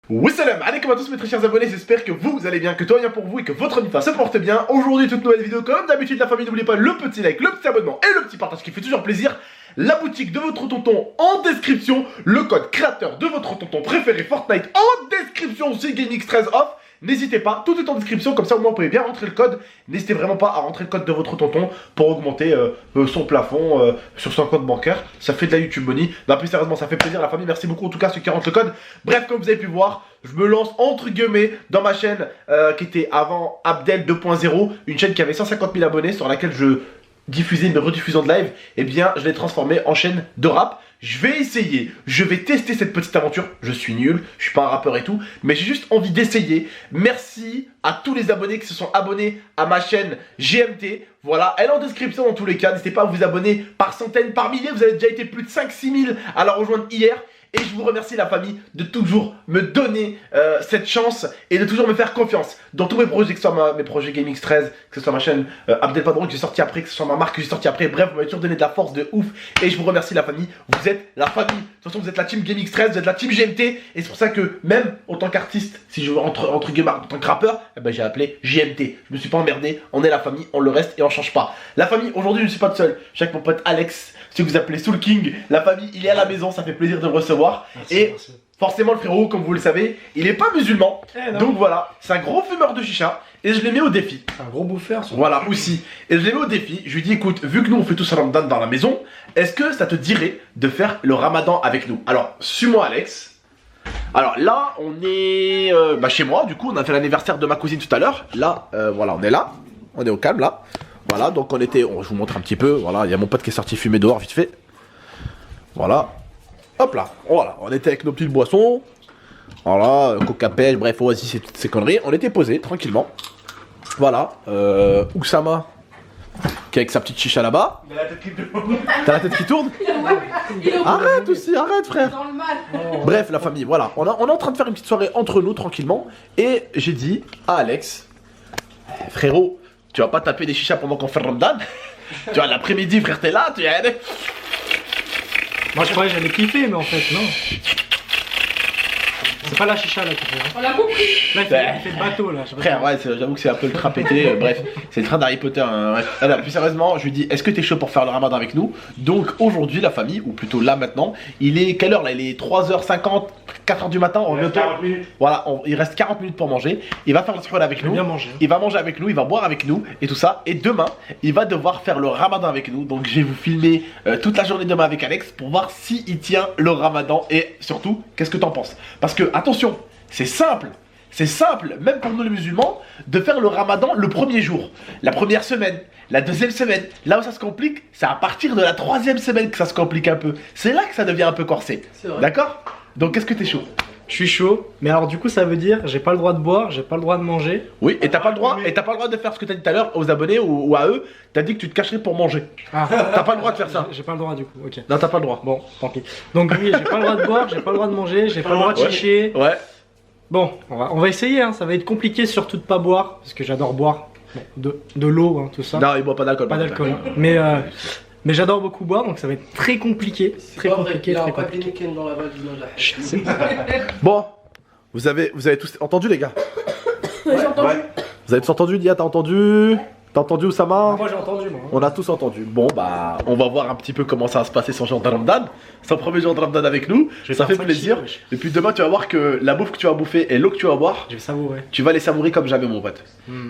Oui salam alaikum à tous mes très chers abonnés, j'espère que vous allez bien, que tout va bien pour vous et que votre Nifa se porte bien. Aujourd'hui toute nouvelle vidéo, comme d'habitude la famille, n'oubliez pas le petit like, le petit abonnement et le petit partage qui fait toujours plaisir. La boutique de votre tonton en description, le code créateur de votre tonton préféré Fortnite en description aussi, GameX13 off. N'hésitez pas, tout est en description, comme ça au moins vous pouvez bien rentrer le code. N'hésitez vraiment pas à rentrer le code de votre tonton pour augmenter son plafond sur son compte bancaire. Ça fait de la YouTube money. Non plus sérieusement, ça fait plaisir la famille, merci beaucoup en tout cas ceux qui rentrent le code. Bref, comme vous avez pu voir, je me lance entre guillemets dans ma chaîne qui était avant Abdel 2.0, une chaîne qui avait 150 000 abonnés sur laquelle je diffusais mes rediffusions de live. Et bien je l'ai transformée en chaîne de rap. Je vais essayer, je vais tester cette petite aventure. Je suis nul, je suis pas un rappeur et tout, mais j'ai juste envie d'essayer. Merci à tous les abonnés qui se sont abonnés à ma chaîne GMT. Voilà, elle est en description dans tous les cas. N'hésitez pas à vous abonner par centaines, par milliers. Vous avez déjà été plus de 5-6 000 à la rejoindre hier. Et je vous remercie la famille de toujours me donner cette chance et de toujours me faire confiance dans tous mes projets, que ce soit mes projets GameX13, que ce soit ma chaîne Abdel Padron que j'ai sorti après, que ce soit ma marque que j'ai sorti après. Bref, vous m'avez toujours donné de la force de ouf et je vous remercie la famie. Vous êtes la famille. De toute façon, vous êtes la team GameX13, vous êtes la team GMT et c'est pour ça que même en tant qu'artiste, si je veux entre guillemets en tant que rappeur, eh ben, j'ai appelé GMT. Je me suis pas emmerdé. On est la famille, on le reste et on change pas. La famille, aujourd'hui, je ne suis pas tout seul. Je suis avec mon pote Alex. Si vous appelez Soul King, la famille, il est à la maison, ça fait plaisir de le recevoir. Merci. Forcément le frérot, comme vous le savez, il est pas musulman. Donc voilà, c'est un gros fumeur de chicha et je l'ai mis au défi. Un gros bouffeur. Voilà, aussi. Et je l'ai mis au défi, je lui dis écoute, vu que nous on fait tous un ramadan dans la maison, est-ce que ça te dirait de faire le ramadan avec nous? Alors, suis-moi Alex. Alors là, on est chez moi, du coup on a fait l'anniversaire de ma cousine tout à l'heure. Là, voilà, on est là, on est au calme là. Voilà, donc on était, je vous montre un petit peu, voilà, il y a mon pote qui est sorti fumer dehors vite fait. Voilà, hop là, voilà, on était avec nos petites boissons. Voilà, coca pêche, bref, oasis et toutes ces conneries. On était posés, tranquillement. Voilà, Oussama, qui est avec sa petite chicha là-bas. T'as la tête qui tourne. Arrête aussi, arrête frère. Dans le mal. Bref, la famille, voilà, on est en train de faire une petite soirée entre nous, tranquillement. Et j'ai dit à Alex, frérot, tu vas pas taper des chichas pendant qu'on fait le Ramadan. Tu vois, l'après-midi, frère, t'es là, tu es allé. Moi je croyais que j'allais kiffer, mais en fait, non. C'est pas la chicha là qui fait. On l'a compris. Là, il fait le bateau là. Frère, ouais, j'avoue que c'est un peu le train pété. Bref, c'est le train d'Harry Potter. Alors, plus sérieusement, je lui dis, est-ce que t'es chaud pour faire le ramadan avec nous? Donc aujourd'hui, la famille, ou plutôt là maintenant, il est quelle heure là? Il est 3h50, 4h du matin. Voilà, il reste 40 minutes pour manger. Il va faire le sahur avec nous. Bien manger. Il va manger avec nous, il va boire avec nous et tout ça. Et demain, il va devoir faire le ramadan avec nous. Donc je vais vous filmer toute la journée demain avec Alex pour voir s'il tient le ramadan. Et surtout, qu'est-ce que t'en penses? Parce que, attention, c'est simple, même pour nous les musulmans, de faire le ramadan le premier jour, la première semaine, la deuxième semaine. Là où ça se complique, c'est à partir de la troisième semaine que ça se complique un peu. C'est là que ça devient un peu corsé. D'accord? Donc qu'est-ce que t'es chaud? Je suis chaud, mais alors du coup ça veut dire j'ai pas le droit de boire, j'ai pas le droit de manger. Oui, et t'as pas le droit, de faire ce que t'as dit tout à l'heure aux abonnés ou à eux. T'as dit que tu te cacherais pour manger. Ah. T'as pas le droit de faire ça. J'ai pas le droit du coup, ok. Non, t'as pas le droit. Bon, tant pis. Donc oui, j'ai pas le droit de boire, j'ai pas le droit de manger, j'ai pas le droit de chicher. Ouais. Bon, on va essayer, hein. Ça va être compliqué surtout de pas boire, parce que j'adore boire. Bon, de l'eau, hein, tout ça. Non, il boit pas d'alcool. Pas d'alcool. Mais j'adore beaucoup boire, donc ça va être très compliqué. Très compliqué, très compliqué. Bon, vous avez tous entendu les gars? J'ai entendu. Vous avez tous entendu, Dia? T'as entendu? T'as entendu Oussama? Moi j'ai entendu, moi. On a tous entendu. Bon bah, on va voir un petit peu comment ça va se passer son jour de Ramadan. Son premier jour de Ramadan avec nous. Ça fait plaisir. Et puis demain tu vas voir que la bouffe que tu vas bouffer et l'eau que tu vas boire, Je vais savourer. tu vas les savourer comme jamais mon pote.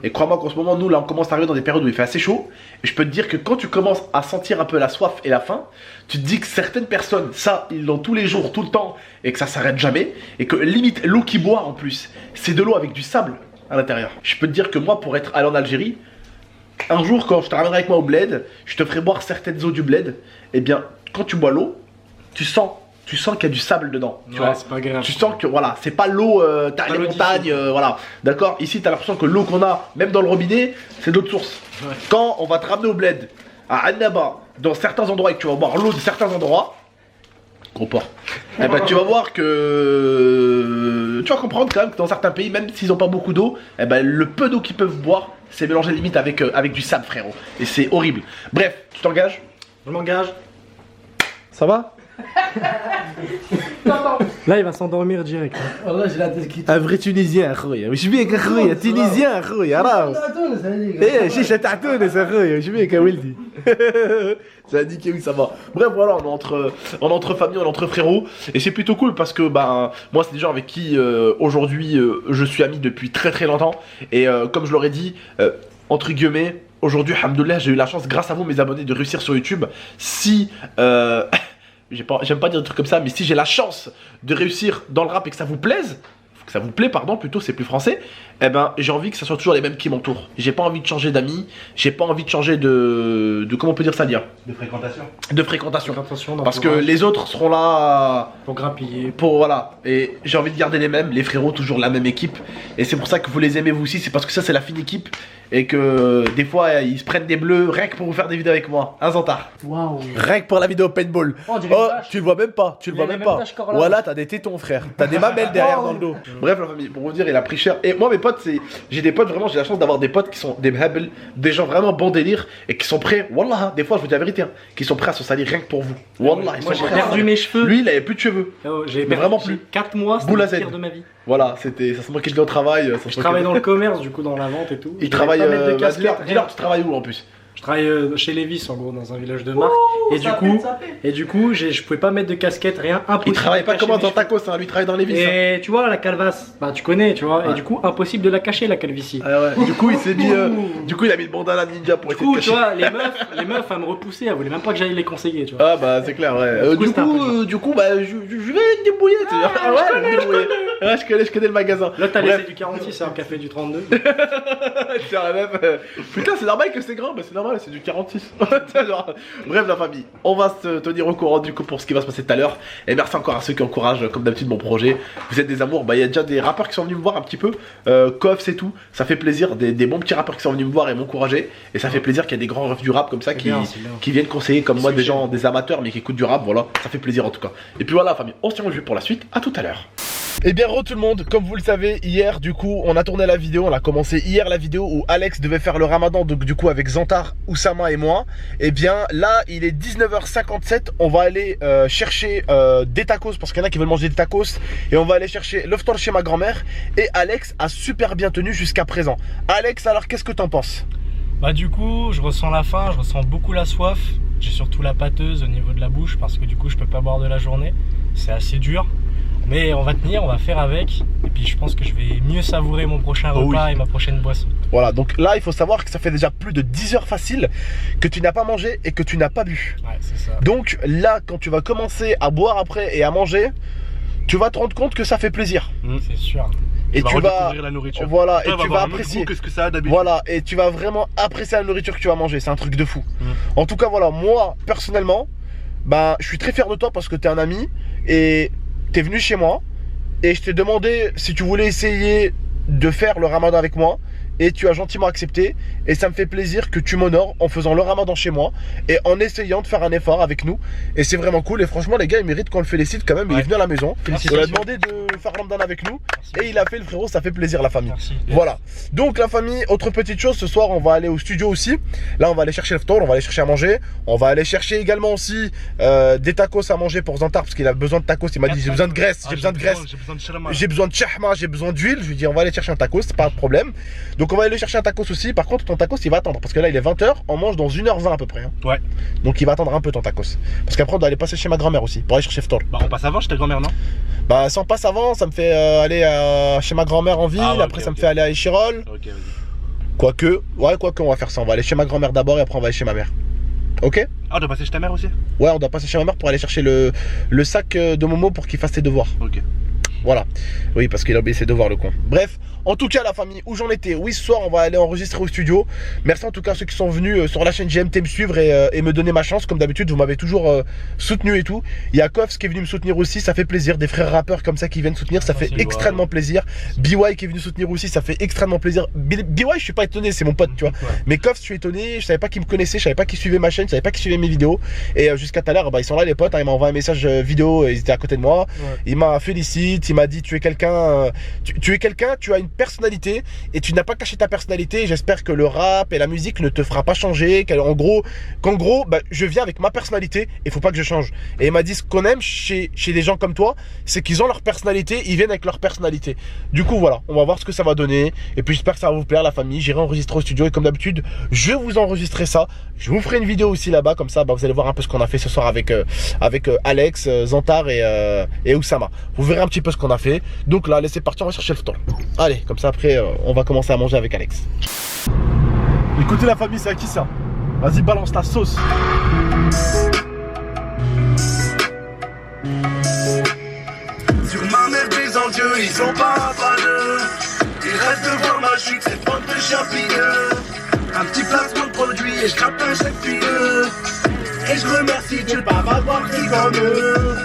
Et crois-moi qu'en ce moment nous là on commence à arriver dans des périodes où il fait assez chaud. Et je peux te dire que quand tu commences à sentir un peu la soif et la faim, tu te dis que certaines personnes, ça ils l'ont tous les jours, tout le temps, et que ça s'arrête jamais. Et que limite l'eau qu'ils boivent en plus, c'est de l'eau avec du sable à l'intérieur. Je peux te dire que moi pour être allé en Algérie, un jour quand je te ramènerai avec moi au bled, je te ferai boire certaines eaux du bled. Et bien quand tu bois l'eau, tu sens qu'il y a du sable dedans. Tu vois, c'est pas grave. tu sens que voilà, c'est pas l'eau, t'as les montagnes, voilà. D'accord. Ici t'as l'impression que l'eau qu'on a, même dans le robinet, c'est d'autres sources. Ouais. Quand on va te ramener au bled, à Annaba, dans certains endroits et que tu vas boire l'eau de certains endroits, gros porc, eh ben tu vas voir que tu vas comprendre quand même que dans certains pays, même s'ils ont pas beaucoup d'eau, eh ben le peu d'eau qu'ils peuvent boire, c'est mélangé limite avec du sable frérot. Et c'est horrible. Bref, tu t'engages? Je m'engage. Ça va? Là, il va s'endormir direct. hein. والله j'ai la tête qui Un vrai Tunisien اخويا وش بيك اخويا Tunisien اخويا راه تونس هذيك ايه شيشه تاع تونس اخويا وش بيك يا ولدي ça a dit que oui ça va. Bref voilà, on est entre famille, on est entre frérots et c'est plutôt cool parce que bah moi c'est des gens avec qui aujourd'hui je suis ami depuis très très longtemps et comme je l'aurais dit entre guillemets aujourd'hui alhamdoulilah j'ai eu la chance grâce à vous mes abonnés de réussir sur YouTube. Si j'aime pas dire des trucs comme ça, mais si j'ai la chance de réussir dans le rap et que ça vous plaise, que ça vous plaît pardon plutôt, c'est plus français, eh ben j'ai envie que ça soit toujours les mêmes qui m'entourent. J'ai pas envie de changer d'amis, j'ai pas envie de changer de comment on peut dire ça dire De fréquentation. de fréquentation. Attention, Parce que les autres seront là pour grappiller. pour voilà, et j'ai envie de garder les mêmes, les frérots toujours la même équipe, et c'est pour ça que vous les aimez vous aussi, c'est parce que ça c'est la fine équipe et que des fois ils se prennent des bleus rien que pour vous faire des vidéos avec moi, un Zantar. Waouh. Rien que pour la vidéo paintball. Oh, on dirait une Oh, vache. tu le vois même pas, tu le Il vois y a même les pas. mêmes taches qu'Orlan. Voilà, t'as des tétons frère, t'as des mamelles derrière dans le dos. Bref la famille, pour vous dire il a pris cher. Et moi mes potes, j'ai des potes vraiment, j'ai la chance d'avoir des potes qui sont des mhabel, des gens vraiment bon délire et qui sont prêts, wallah, des fois je vous dis la vérité, hein, qui sont prêts à se salir rien que pour vous. Wallah, ils Moi, sont j'ai prêts à perdu se- mes cheveux. Lui il avait plus de cheveux. Oh, j'ai Mais vraiment plus. 4 mois, c'était Boule à le pire Z. de ma vie. Voilà, c'était, ça se moquait de lui au travail. Ça se Je moquait travaille de- dans le commerce, du coup, dans la vente et tout. Il Je travaille, devais pas mettre de vas-y, casquette, dis-leur, rien. tu travailles où en plus? Je travaille chez Levis, en gros, dans un village de Marc. Oh, et du coup, je pouvais pas mettre de casquette, rien, impossible. Il travaille de pas cacher comme mes dans cheveux. Tacos, hein, lui il travaille dans les vis. hein. Et tu vois, la calvasse, bah tu connais, tu vois. Ouais. Et du coup, impossible de la cacher, la calvitie. Ah ouais. Du coup il s'est mis, du coup il a mis le bandana ninja pour Du essayer coup, de tu cacher. vois, les meufs, elles me repoussaient, elles voulaient même pas que j'aille les conseiller, tu vois. Ah bah c'est clair ouais. Du coup, c'était un peu dur. Du coup bah je vais me débrouiller. tu vois. Ah ouais, je vais me débrouiller. Ouais, je connais le magasin. Là, t'as Bref. laissé du 46, c'est un café du 32. C'est la même. Putain, c'est normal que c'est grand, bah c'est normal, c'est du 46. Genre, bref, la famille, on va se tenir au courant du coup pour ce qui va se passer tout à l'heure. Et merci encore à ceux qui encouragent, comme d'habitude, mon projet. Vous êtes des amours. Bah, il y a déjà des rappeurs qui sont venus me voir un petit peu. Kof, et tout. Ça fait plaisir. Des bons petits rappeurs qui sont venus me voir et m'encourager. Et ça fait plaisir qu'il y ait des grands refs du rap comme ça C'est qui, bien, c'est bien. qui viennent conseiller comme moi, C'est des cher. gens, des amateurs, mais qui écoutent du rap. Voilà, ça fait plaisir en tout cas. Et puis voilà, la famille, on se tient au jus pour la suite. À tout à l'heure. Et bien re tout le monde, comme vous le savez, hier du coup on a tourné la vidéo, on a commencé hier la vidéo où Alex devait faire le ramadan donc du coup avec Zantar, Oussama et moi. Et bien là il est 19h57, on va aller chercher des tacos parce qu'il y en a qui veulent manger des tacos. Et on va aller chercher le ftor chez ma grand-mère. Et Alex a super bien tenu jusqu'à présent. Alex, alors qu'est-ce que t'en penses? Bah du coup, je ressens la faim, je ressens beaucoup la soif. J'ai surtout la pâteuse au niveau de la bouche parce que du coup je peux pas boire de la journée. C'est assez dur. Mais on va tenir, on va faire avec. Et puis je pense que je vais mieux savourer mon prochain repas et ma prochaine boisson. Voilà, donc là il faut savoir que ça fait déjà plus de 10 heures faciles que tu n'as pas mangé et que tu n'as pas bu. Ouais, c'est ça. Donc là, quand tu vas commencer à boire après et à manger, tu vas te rendre compte que ça fait plaisir. C'est sûr. Et tu vas, redécouvrir la nourriture. voilà, Après, et on va tu voir vas un autre apprécier. goût que ce que ça a d'habitude. Voilà, et tu vas vraiment apprécier la nourriture que tu vas manger. C'est un truc de fou. En tout cas, voilà, moi personnellement, bah, je suis très fier de toi parce que t'es un ami et t'es venu chez moi et je t'ai demandé si tu voulais essayer de faire le ramadan avec moi. Et tu as gentiment accepté et ça me fait plaisir que tu m'honores en faisant le ramadan chez moi et en essayant de faire un effort avec nous. Et c'est vraiment cool et franchement les gars ils méritent qu'on le félicite quand même. Il est venu à la maison, on lui a demandé de faire ramadan avec nous. Merci. Et il a fait le frérot, ça fait plaisir la famille. Merci. Voilà. Donc la famille, autre petite chose, ce soir on va aller au studio aussi. Là on va aller chercher le ftor, on va aller chercher à manger. On va aller chercher également aussi des tacos à manger pour Zantar parce qu'il a besoin de tacos. Il m'a dit j'ai besoin de graisse, j'ai besoin de graisse. J'ai besoin de shalama. J'ai besoin de chahma, j'ai besoin d'huile. Je lui dis on va aller chercher un tacos, c'est pas un problème. Donc on va aller chercher un tacos aussi. Par contre ton tacos il va attendre parce que là il est 20h, on mange dans 1h20 à peu près. Hein. Ouais. Donc il va attendre un peu ton tacos. Parce qu'après on doit aller passer chez ma grand-mère aussi pour aller chercher ftor. Bah on passe avant chez ta grand-mère, non? Bah ça on passe avant, ça me fait aller chez ma grand-mère en ville, Ah ouais, après ok, ça me ok. fait aller à Échirol. Ok, vas-y. Quoique, on va faire ça, on va aller chez ma grand-mère d'abord et après on va aller chez ma mère. Ok? Ah, on doit passer chez ta mère aussi? Ouais, on doit passer chez ma mère pour aller chercher le sac de Momo pour qu'il fasse ses devoirs. Ok. Voilà. Oui, parce qu'il a oublié ses devoirs, le con. Bref, en tout cas, la famille, où j'en étais. Oui, ce soir, on va aller enregistrer au studio. Merci en tout cas à ceux qui sont venus sur la chaîne GMT me suivre et me donner ma chance. Comme d'habitude, vous m'avez toujours soutenu et tout. Il y a Kofs qui est venu me soutenir aussi. Ça fait plaisir. Des frères rappeurs comme ça qui viennent soutenir. Ça fait Merci, extrêmement plaisir. BY qui est venu soutenir aussi. Ça fait extrêmement plaisir. BY, je suis pas étonné, c'est mon pote, tu vois. Ouais. Mais Kofs, je suis étonné. Je savais pas qu'ils me connaissaient. Je savais pas qu'ils suivaient ma chaîne. Je savais pas qu'ils suivaient mes vidéos. Et jusqu'à tout à l'heure, bah, ils sont là, les potes. Hein, ils m'ont envoyé un message vidéo. Ils étaient à côté de moi. Ouais. Il m'a félicité. qui m'a dit tu es quelqu'un, tu es quelqu'un, tu as une personnalité et tu n'as pas caché ta personnalité. J'espère que le rap et la musique ne te fera pas changer. Qu'en gros, bah, je viens avec ma personnalité et faut pas que je change. Et il m'a dit ce qu'on aime chez des gens comme toi, c'est qu'ils ont leur personnalité, ils viennent avec leur personnalité. Du coup voilà, on va voir ce que ça va donner. Et puis j'espère que ça va vous plaire la famille. J'irai enregistrer au studio et comme d'habitude, je vais vous enregistrer ça. Je vous ferai une vidéo aussi là-bas, comme ça bah, vous allez voir un peu ce qu'on a fait ce soir avec Alex, Zantar et Oussama. Vous verrez un petit peu ce qu'on a fait. Donc là, laissez partir, on va chercher le temps. Allez, comme ça après, on va commencer à manger avec Alex. Écoutez la famille, c'est à qui ça? Vas-y, balance la sauce. Sur ma mère des endieux, ils ont pas un paneux. Ils restent de voir ma chute, c'est bande de champignons. Un petit placement de produit et je gratte un chèque filleux. Et je remercie Dieu de pas m'avoir pris comme eux.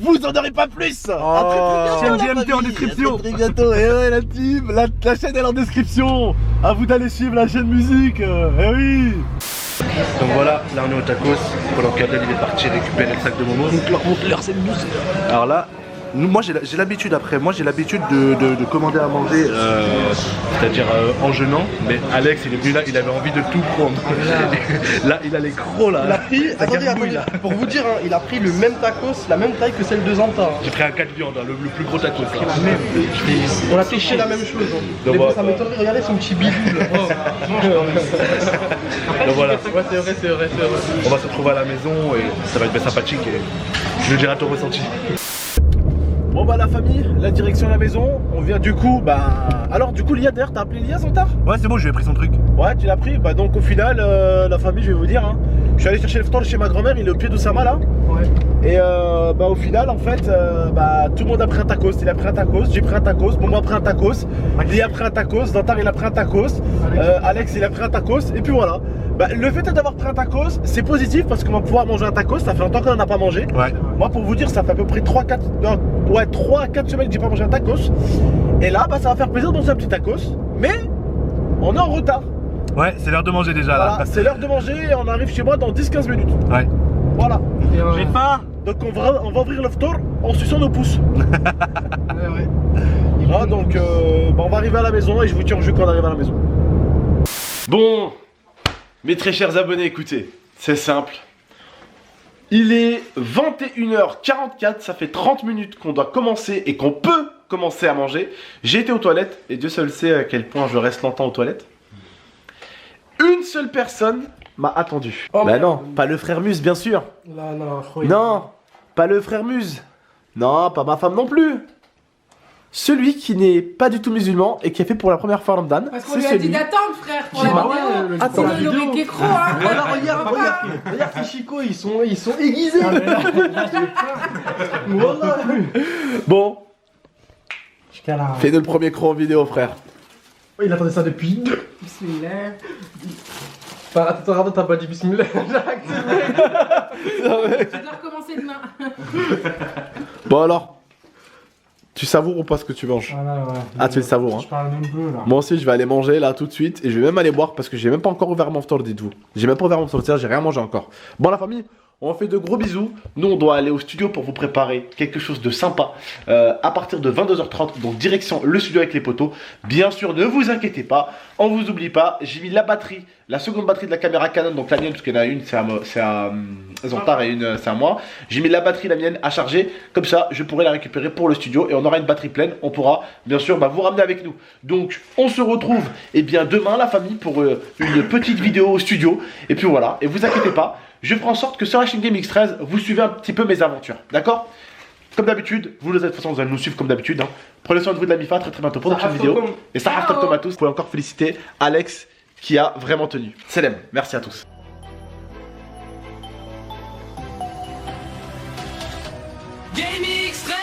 Vous en aurez pas plus. GMT en description. Très bientôt. Et ouais la team, la chaîne elle est en description. À vous d'aller suivre la chaîne musique. Eh oui. Donc voilà, là on est au tacos. Pendant qu'Adèle il est parti récupérer le sac de Momo. Alors là, moi j'ai l'habitude après, moi j'ai l'habitude de commander à manger, c'est-à-dire en jeûnant. Mais Alex il est venu là, il avait envie de tout prendre. Là il a les crocs là. Il a pris, attendez, pour vous dire, hein, il a pris le même tacos, la même taille que celle de Zanta. J'ai pris un 4 viandes, hein, le plus gros tacos. On a touché la même chose. Hein. Donc, Mais bon, voilà. ça m'étonnerait, regardez son petit bidou là. Donc voilà, Ouais, c'est vrai. on va se retrouver à la maison et ça va être bien sympathique et je le dirai à ton ressenti. Bon bah la famille, la direction de la maison. On vient du coup, bah... Alors du coup Lia, d'ailleurs t'as appelé Lia Zantar? Ouais c'est bon, je lui ai pris son truc. Ouais, tu l'as pris. Bah donc au final, la famille, je vais vous dire, hein, je suis allé chercher le phare chez ma grand-mère, il est au pied d'Oussama là. Ouais. Et bah au final, en fait, bah tout le monde a pris un tacos. Il a pris un tacos, j'ai pris un tacos, Momo a pris un tacos, Lia a pris un tacos, Zantar il a pris un tacos, Alex il a pris un tacos, et puis voilà. Bah, le fait d'avoir pris un tacos, c'est positif parce qu'on va pouvoir manger un tacos. Ça fait longtemps qu'on n'en a pas mangé. Ouais. Moi, pour vous dire, ça fait à peu près 3 à 4 semaines que j'ai pas mangé un tacos. Et là, bah, ça va faire plaisir de manger un petit tacos. Mais on est en retard. Ouais, c'est l'heure de manger déjà là. Voilà, c'est l'heure de manger et on arrive chez moi dans 10-15 minutes. Ouais. Voilà. J'ai faim. Donc on va ouvrir le phare en suçant nos pouces. Ouais. Voilà, donc bah, on va arriver à la maison et je vous tiens au jus quand on arrive à la maison. Bon, mes très chers abonnés, écoutez, c'est simple. Il est 21h44, ça fait 30 minutes qu'on doit commencer et qu'on peut commencer à manger. J'ai été aux toilettes et Dieu seul sait à quel point je reste longtemps aux toilettes. Une seule personne m'a attendu. Oh, bah merde. non, pas le frère Muse bien sûr. Là, non, Non, pas le frère Muse. Non, pas ma femme non plus. Celui qui n'est pas du tout musulman et qui a fait pour la première fois Ramadan. Parce qu'on lui a dit d'attendre, frère, pour la Bah vidéo. ouais, Attends, Sinon, il aurait été gros, hein. Voilà, regarde ces chicots, ils sont aiguisés. Voilà. Bon, Jusqu'à la... fais-nous le premier croc en vidéo, frère. Oh, il attendait ça depuis. Bismillah. Enfin, attends, t'as pas dit bismillah. Tu dois recommencer demain. Bon alors, tu savoures ou pas ce que tu manges? Voilà, ouais. Ah, tu le savoures, hein. Je parle même peu là. Moi aussi, je vais aller manger là tout de suite et je vais même aller boire parce que j'ai même pas encore ouvert mon phare, dites-vous. J'ai même pas ouvert mon phare, j'ai rien mangé encore. Bon, la famille, on fait de gros bisous. Nous, on doit aller au studio pour vous préparer quelque chose de sympa à partir de 22h30. Donc, direction le studio avec les poteaux. Bien sûr, ne vous inquiétez pas. On vous oublie pas. J'ai mis la batterie, la seconde batterie de la caméra Canon. Donc, la mienne, parce qu'il y en a une, c'est à Zantar et une, c'est à moi. J'ai mis la batterie, la mienne, à charger. Comme ça, je pourrai la récupérer pour le studio et on aura une batterie pleine. On pourra, bien sûr, vous ramener avec nous. Donc, on se retrouve bien demain, la famille, pour une petite vidéo au studio. Et puis voilà. Et vous inquiétez pas. Je ferai en sorte que sur la chaîne GameX13, vous suivez un petit peu mes aventures, d'accord? Comme d'habitude, vous de toute façon, vous allez nous suivre comme d'habitude. Hein. Prenez soin de vous de la MIFA, très bientôt pour une prochaine vidéo. Et ça reste top à tous. Vous pouvez encore féliciter Alex qui a vraiment tenu. Salam, merci à tous. GameX13